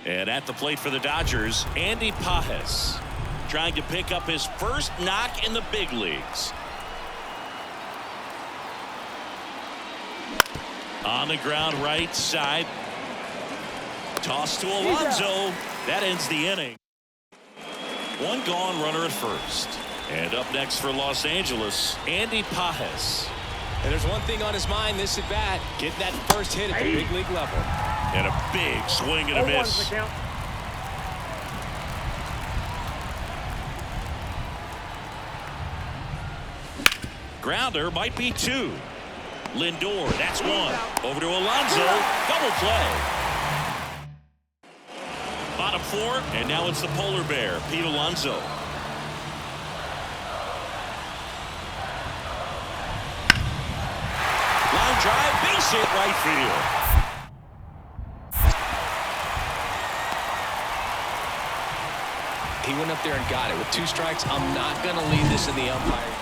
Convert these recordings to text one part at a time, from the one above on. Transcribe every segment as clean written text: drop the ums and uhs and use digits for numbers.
And at the plate for the Dodgers, Andy Pages, trying to pick up his first knock in the big leagues. On the ground right side. Toss to Alonso. That ends the inning. One gone, runner at first. And up next for Los Angeles, Andy Pages. And there's one thing on his mind this at bat, getting that first hit at the big league level. And a big swing and a miss. Grounder might be two. Lindor, that's one. Over to Alonso, double play. Bottom four, and now it's the polar bear, Pete Alonso. Line drive, base hit, right field. He went up there and got it. With 2 strikes, I'm not going to leave this in the umpire.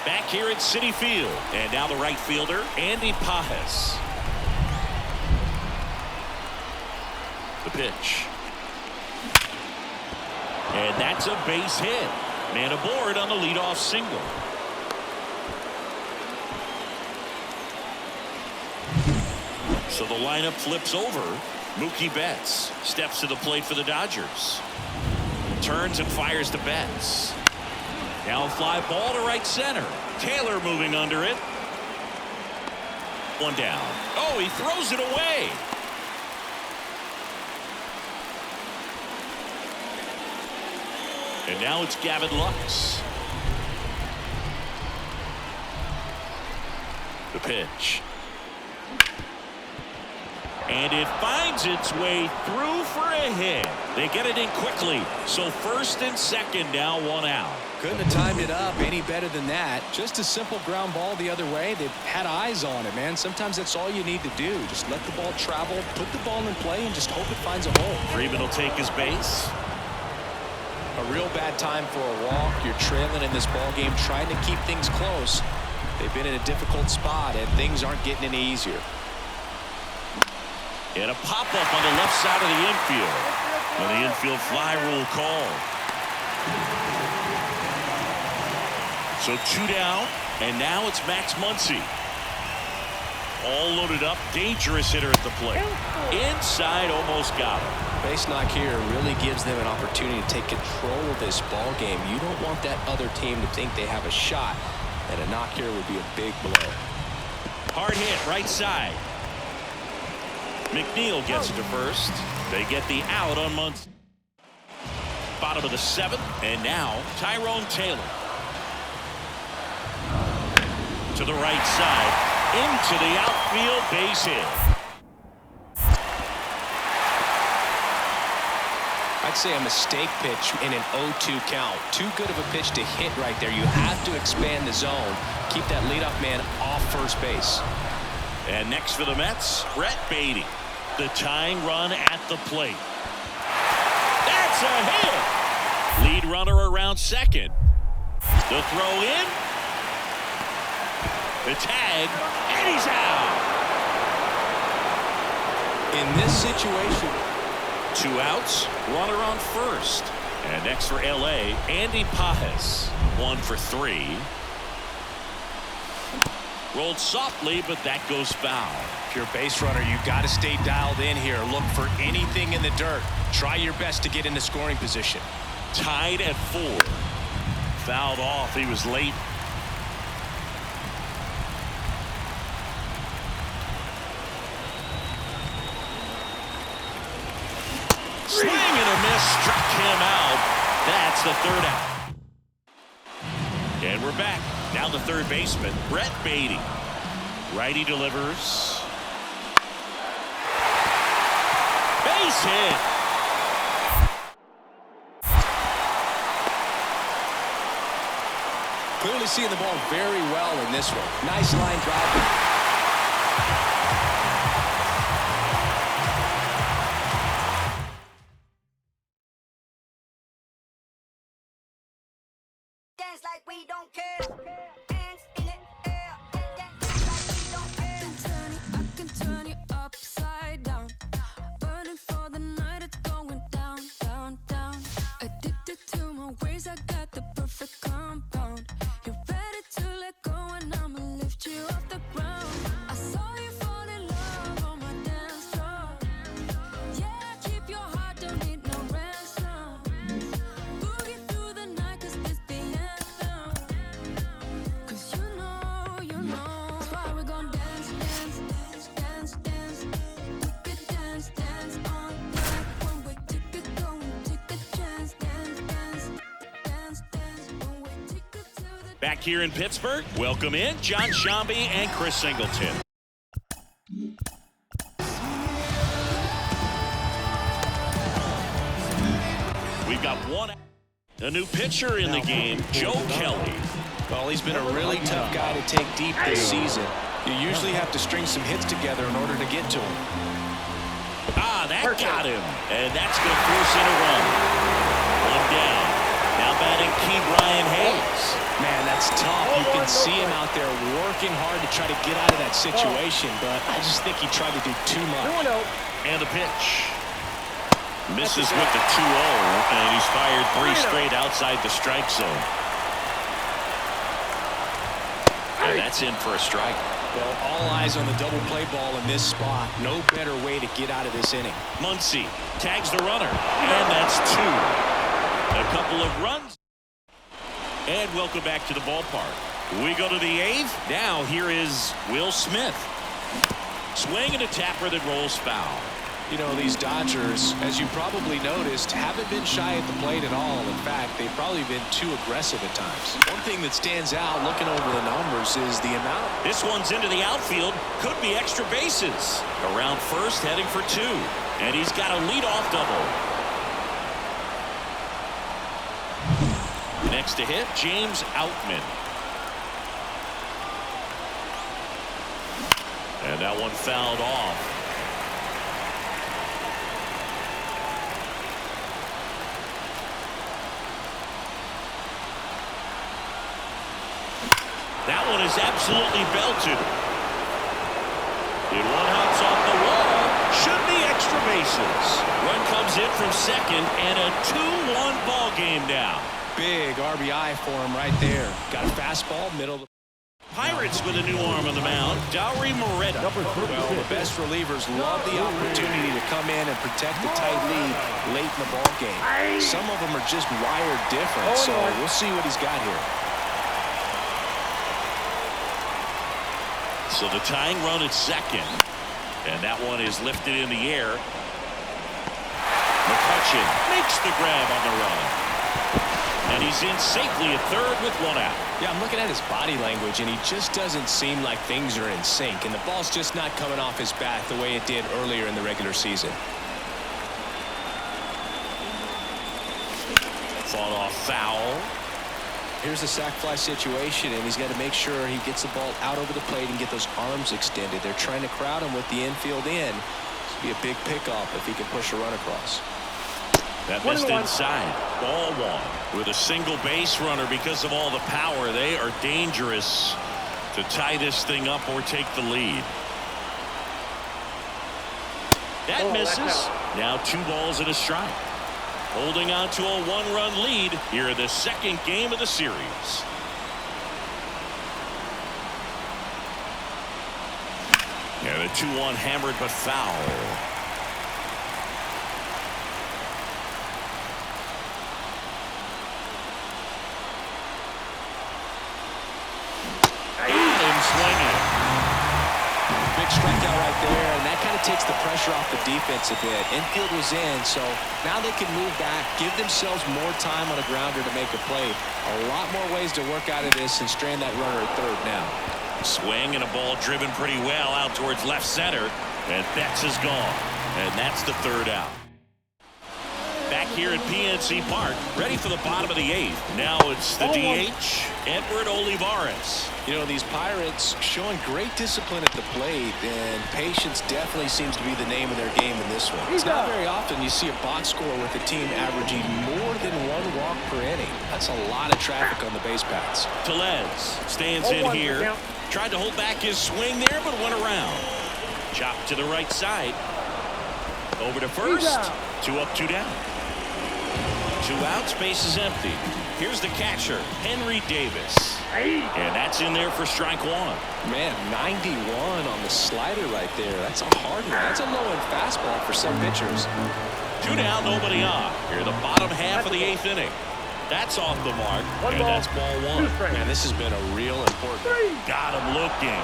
Back here at Citi Field, and now the right fielder, Andy Pages. The pitch. And that's a base hit. Man aboard on the leadoff single. So the lineup flips over. Mookie Betts steps to the plate for the Dodgers. Turns and fires to Betts. Now a fly ball to right center. Taylor moving under it. One down. Oh, he throws it away. And now it's Gavin Lux. The pitch. And it finds its way through for a hit. They get it in quickly. So first and second, now 1 out. Couldn't have timed it up any better than that. Just a simple ground ball the other way. They've had eyes on it, man. Sometimes that's all you need to do. Just let the ball travel, put the ball in play, and just hope it finds a hole. Freeman will take his base. A real bad time for a walk. You're trailing in this ball game, trying to keep things close. They've been in a difficult spot, and things aren't getting any easier. And a pop-up on the left side of the infield. And the infield fly rule call. So 2 down, and now it's Max Muncy. All loaded up, dangerous hitter at the plate. Inside, almost got him. Base knock here really gives them an opportunity to take control of this ball game. You don't want that other team to think they have a shot, and a knock here would be a big blow. Hard hit, right side. McNeil gets it to first. They get the out on Muncy. Bottom of the 7th, and now Tyrone Taylor. To the right side, into the outfield, base hit. I'd say a mistake pitch in an 0-2 count. Too good of a pitch to hit right there. You have to expand the zone. Keep that leadoff man off first base. And next for the Mets, Brett Baty. The tying run at the plate. That's a hit. Lead runner around second. The throw in. The tag, and he's out. In this situation, 2 outs, runner on first. And next for LA, Andy Pages. 1 for 3. Rolled softly, but that goes foul. If you're a base runner, you got to stay dialed in here. Look for anything in the dirt. Try your best to get into scoring position. Tied at 4. Fouled off. He was late. Swing and a miss, struck him out. That's the 3rd out. And we're back. Now the 3rd baseman, Brett Baty. Righty delivers. Base hit. Clearly seeing the ball very well in this one. Nice line drive. Like we don't care. Hands in the air. Dance like we don't care. I can turn you upside down. Burning for the night, it's going Back here in Pittsburgh, welcome in John Shambi and Chris Singleton. We've got a new pitcher in the game, Joe Kelly. Well, he's been a really tough guy to take deep this season. You usually have to string some hits together in order to get to him. Ah, that got him. And that's going to force in a run. One down. Now batting key Brian Hayes. Man, that's tough. You can see him out there working hard to try to get out of that situation, but I just think he tried to do too much. And the pitch. Misses with the 2-0, and he's fired 3 straight outside the strike zone. And that's in for a strike. Well, all eyes on the double play ball in this spot. No better way to get out of this inning. Muncy tags the runner, and that's 2. A couple of runs. And welcome back to the ballpark. We go to the 8th. Now here is Will Smith. Swing and a tapper that rolls foul. You know, these Dodgers, as you probably noticed, haven't been shy at the plate at all. In fact, they've probably been too aggressive at times. One thing that stands out looking over the numbers is the amount. This one's into the outfield. Could be extra bases. Around first, heading for 2. And he's got a leadoff double. Next to hit, James Outman. And that one fouled off. That one is absolutely belted. And one hops off the wall. Should be extra bases. Run comes in from second, and a 2-1 ball game now. Big RBI for him right there. Got a fastball, middle. Pirates with a new arm on the mound, Dowry Moretta. Well, the best relievers love the opportunity to come in and protect a tight lead late in the ball game. Some of them are just wired different, so we'll see what he's got here. So the tying run at second. And that one is lifted in the air. McCutchen makes the grab on the run. And he's in safely at third with 1 out. Yeah, I'm looking at his body language, and he just doesn't seem like things are in sync. And the ball's just not coming off his bat the way it did earlier in the regular season. Fought off foul. Here's a sac fly situation, and he's got to make sure he gets the ball out over the plate and get those arms extended. They're trying to crowd him with the infield in. This will be a big pickoff if he can push a run across. That missed inside. Ball 1 with a single base runner. Because of all the power, they are dangerous to tie this thing up or take the lead. That misses. Now 2 balls and a strike. Holding on to a 1-run lead here in the second game of the series. And a 2-1 hammered but foul. Got him swinging. Big strikeout right there, and that kind of takes the pressure off the defense a bit. Infield was in, so now they can move back, give themselves more time on a grounder to make a play. A lot more ways to work out of this and strand that runner at third now. Swing and a ball driven pretty well out towards left center, and Betts is gone, and that's the 3rd out. Back here at PNC Park, ready for the bottom of the 8th. Now it's the DH, Edward Olivares. You know, these Pirates showing great discipline at the plate, and patience definitely seems to be the name of their game in this one. It's not very often you see a box score with a team averaging more than 1 walk per inning. That's a lot of traffic on the base paths. Tellez stands in here. Tried to hold back his swing there, but went around. Chopped to the right side. Over to first. 2 up, 2 down. 2 outs, base is empty. Here's the catcher, Henry Davis. And that's in there for strike 1. Man, 91 on the slider right there. That's a hard one. That's a low-end fastball for some pitchers. 2 down, nobody on. Here, the bottom half of the 8th inning. That's off the mark, and that's ball 1. Man, this has been a real important. Got him looking.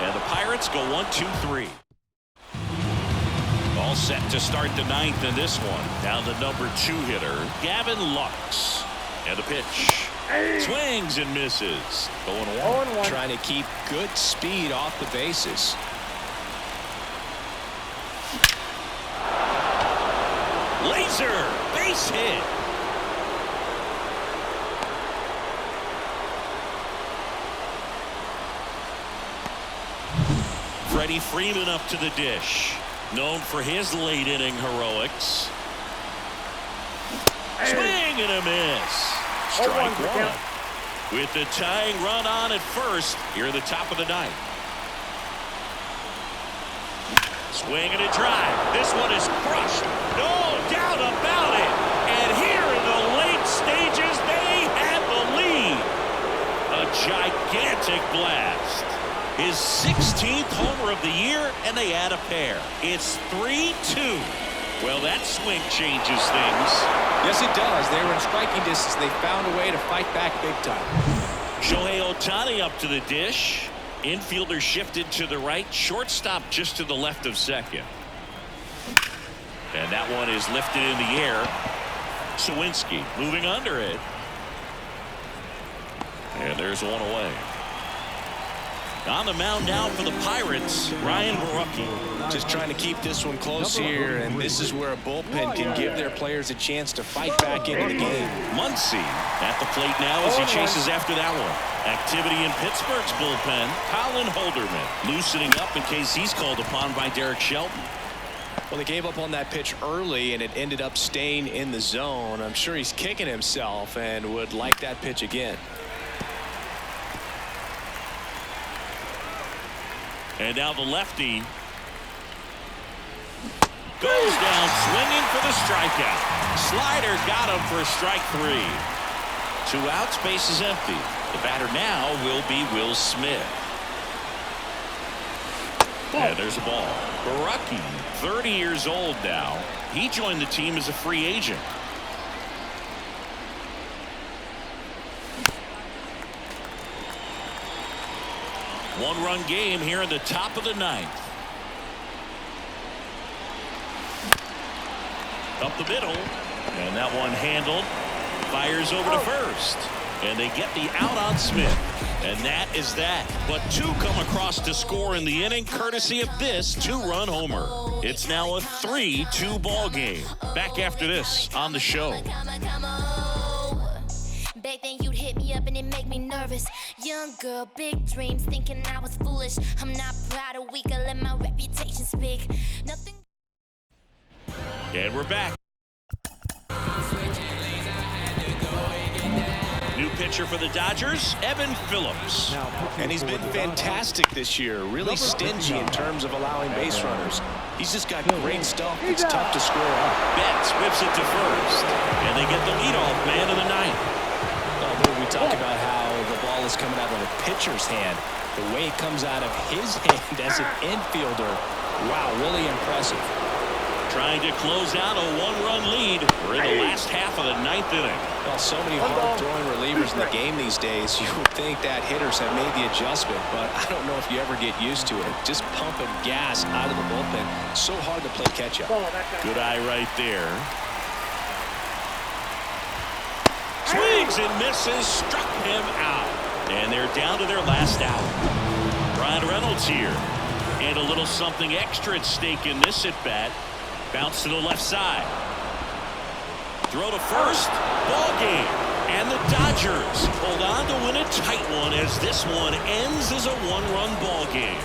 And the Pirates go 1-2-3. All set to start the 9th in this one. Now the number 2 hitter, Gavin Lux. And the pitch. Swings and misses. 0-1. Trying to keep good speed off the bases. Laser base hit. Freddie Freeman up to the dish. Known for his late inning heroics. Swing and a miss. Strike one. With the tying run on at first here at the top of the ninth. Swing and a drive. This one is crushed. No doubt about it. And here in the late stages, they have the lead. A gigantic blast. His 16th homer of the year, and they add a pair. It's 3-2. Well, that swing changes things. Yes, it does. They were in striking distance. They found a way to fight back big time. Shohei Ohtani up to the dish. Infielder shifted to the right. Shortstop just to the left of second. And that one is lifted in the air. Sawinski moving under it. And there's one away. On the mound now for the Pirates, Ryan Borucki. Just trying to keep this one close here, and this is where a bullpen can give their players a chance to fight back into the game. Muncy at the plate now as he chases after that one. Activity in Pittsburgh's bullpen. Colin Holderman loosening up in case he's called upon by Derek Shelton. Well, they gave up on that pitch early, and it ended up staying in the zone. I'm sure he's kicking himself and would like that pitch again. And now the lefty goes down swinging for the strikeout. Slider got him for strike 3. 2 outs, base is empty. The batter now will be Will Smith. And there's a ball. Borucki, 30 years old now. He joined the team as a free agent. One-run game here in the top of the ninth. Up the middle. And that one handled. Fires over to first. And they get the out on Smith. And that is that. But 2 come across to score in the inning courtesy of this 2-run homer. It's now a 3-2 ball game. Back after this on the show. Back then you'd hit me up and it make me nervous. Young girl, big dreams, thinking I was foolish. I'm not proud or weak, I let my reputation speak. Nothing. And we're back. New pitcher for the Dodgers, Evan Phillips. And he's been fantastic this year. Really stingy in terms of allowing base runners. He's just got great stuff. It's tough to score up. Betts whips it to first. And they get the leadoff man of the ninth. We talk about how the ball is coming out of the pitcher's hand. The way it comes out of his hand as an infielder. Wow, really impressive. Trying to close out a 1-run lead. We're in the last half of the ninth inning. Well, so many hard-throwing relievers in the game these days. You would think that hitters have made the adjustment, but I don't know if you ever get used to it. Just pumping gas out of the bullpen. So hard to play catch-up. Good eye right there. Swings and misses, struck him out. And they're down to their last out. Brian Reynolds here. And a little something extra at stake in this at-bat. Bounce to the left side. Throw to first. Ball game. And the Dodgers hold on to win a tight one as this one ends as a 1-run ball game.